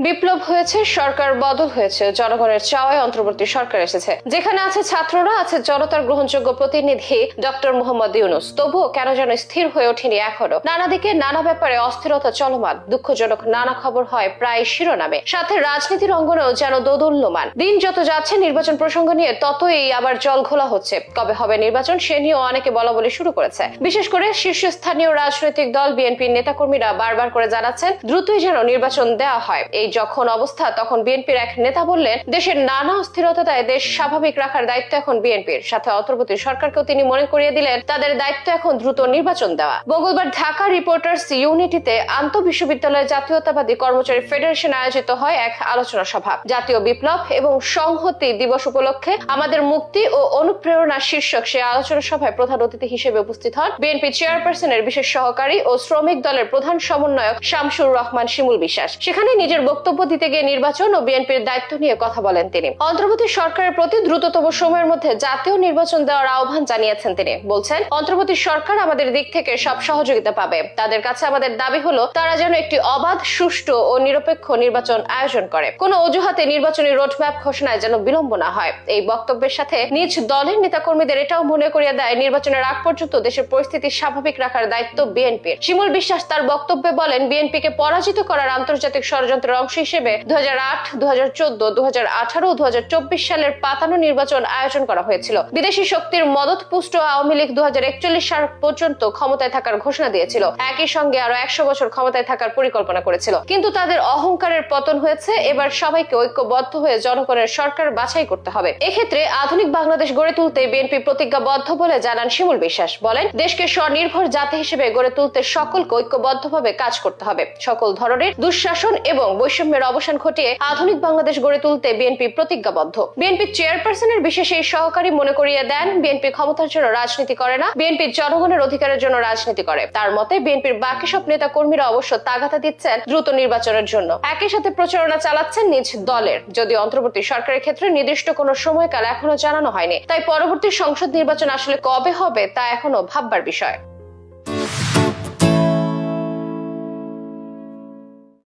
বিপ্লব হয়েছে, সরকার বদল হয়েছে, জনগণের চাওয়ায় অন্তর্বর্তী সরকার এসেছে, যেখানে আছে ছাত্ররা, আছে জনতার গ্রহণযোগ্য প্রতিনিধি ডক্টর মোহাম্মদ ইউনূস। তবুও কেন যেন স্থির হয়ে ওঠেনি এখনো। নানা দিকে নানা ব্যাপারে অস্থিরতা চলমান, দুঃখজনক নানা খবর হয় প্রায় শিরোনামে, সাথে রাজনীতির অঙ্গনেও যেন দোদুল্যমান। দিন যত যাচ্ছে নির্বাচন প্রসঙ্গ নিয়ে ততই আবার জল ঘোলা হচ্ছে। কবে হবে নির্বাচন সে নিয়েও অনেকে বলাবলি শুরু করেছে। বিশেষ করে শীর্ষস্থানীয় রাজনৈতিক দল বিএনপির নেতাকর্মীরা বারবার করে জানাচ্ছেন দ্রুতই যেন নির্বাচন দেওয়া হয়। এই যখন অবস্থা তখন বিএনপির এক নেতা বললেন, দেশের নানা অস্থিরতায় দেশ স্বাভাবিক রাখার দায়িত্ব এখন বিএনপির। সাথে অন্তর্বর্তী সরকারকেও তিনি মনে করিয়ে দিলেন তাদের দায়িত্ব এখন দ্রুত নির্বাচন দেওয়া। মঙ্গলবার ঢাকা রিপোর্টার্স ইউনিটিতে আন্তঃবিশ্ববিদ্যালয় জাতীয়তাবাদী কর্মচারী ফেডারেশন আয়োজিত হয় এক আলোচনা সভা। জাতীয় বিপ্লব এবং সংহতি দিবস উপলক্ষে আমাদের মুক্তি ও অনুপ্রেরণা শীর্ষক সে আলোচনা সভায় প্রধান অতিথি হিসেবে উপস্থিত হন বিএনপি চেয়ারপারসনের বিশেষ সহকারী ও শ্রমিক দলের প্রধান সমন্বয়ক শামসুর রহমান শিমুল বিশ্বাস। সেখানে নিজের বক্তব্য দিতে গিয়ে নির্বাচন ও বিএনপির দায়িত্ব নিয়ে কথা বলেন তিনি। অন্তর্বর্তী সরকারের প্রতি দ্রুততম সময়ের মধ্যে জাতীয় নির্বাচন দেওয়ার আহ্বান জানিয়েছেন তিনি। বলছেন, অন্তর্বর্তী সরকার আমাদের দিক থেকে সব সহযোগিতা পাবে। তাদের কাছে আমাদের দাবি হলো তারা যেন একটি অবাধ, সুষ্ঠু ও নিরপেক্ষ নির্বাচন আয়োজন করে। কোনো অজুহাতে নির্বাচনী রোডম্যাপ ঘোষণায় যেন বিলম্ব না হয়। এই বক্তব্যের সাথে নিজ দলের নেতাকর্মীদের এটাও মনে করিয়ে দেয় নির্বাচনের আগ পর্যন্ত দেশের পরিস্থিতি স্বাভাবিক রাখার দায়িত্ব বিএনপির। শিমুল বিশ্বাস তার বক্তব্যে বলেন, বিএনপিকে পরাজিত করার আন্তর্জাতিক ষড়যন্ত্রের অংশ হিসেবে 2008, 2014, 2018 ও 2024 সালের পাতানো নির্বাচন আয়োজন করা হয়েছিল। বিদেশি শক্তির মদতপুষ্ট আওয়ামী লীগ 2041 সাল পর্যন্ত ক্ষমতায় থাকার ঘোষণা দিয়েছিল। একই সঙ্গে আরো 100 বছর ক্ষমতায় থাকার পরিকল্পনা করেছিল। কিন্তু তাদের অহংকারের পতন হয়েছে। এবার সবাইকে ঐক্যবদ্ধ হয়ে জনগণের সরকার বাছাই করতে হবে। এক্ষেত্রে আধুনিক বাংলাদেশ গড়ে তুলতে বিএনপি প্রতিজ্ঞাবদ্ধ বলে জানান শিমুল বিশ্বাস। বলেন, দেশকে স্বনির্ভর জাতি হিসেবে গড়ে তুলতে সকলকে ঐক্যবদ্ধভাবে কাজ করতে হবে। সকল ধরনের দুঃশাসন এবং বৈষম্যের অবসান ঘটিয়ে আধুনিক বাংলাদেশ গড়ে তুলতে বিএনপি প্রতিজ্ঞাবদ্ধ। বিএনপি চেয়ারপারসনের বিশেষ এই সহকারী মনে করিয়ে দেন, বিএনপি ক্ষমতার জন্য রাজনীতি করে না, বিএনপি জনগণের অধিকারের জন্য রাজনীতি করে। তার মতে বিএনপির বাকি সব নেতা কর্মীরা অবশ্য তাগাদা দিচ্ছেন দ্রুত নির্বাচনের জন্য। একই সাথে প্রচারণা চালাচ্ছেন নিজ দলের। যদিও অন্তর্বর্তী সরকারের ক্ষেত্রে নির্দিষ্ট কোনো সময়কাল এখনো জানানো হয়নি, তাই পরবর্তী সংসদ নির্বাচন আসলে কবে হবে তা এখনো ভাববার বিষয়।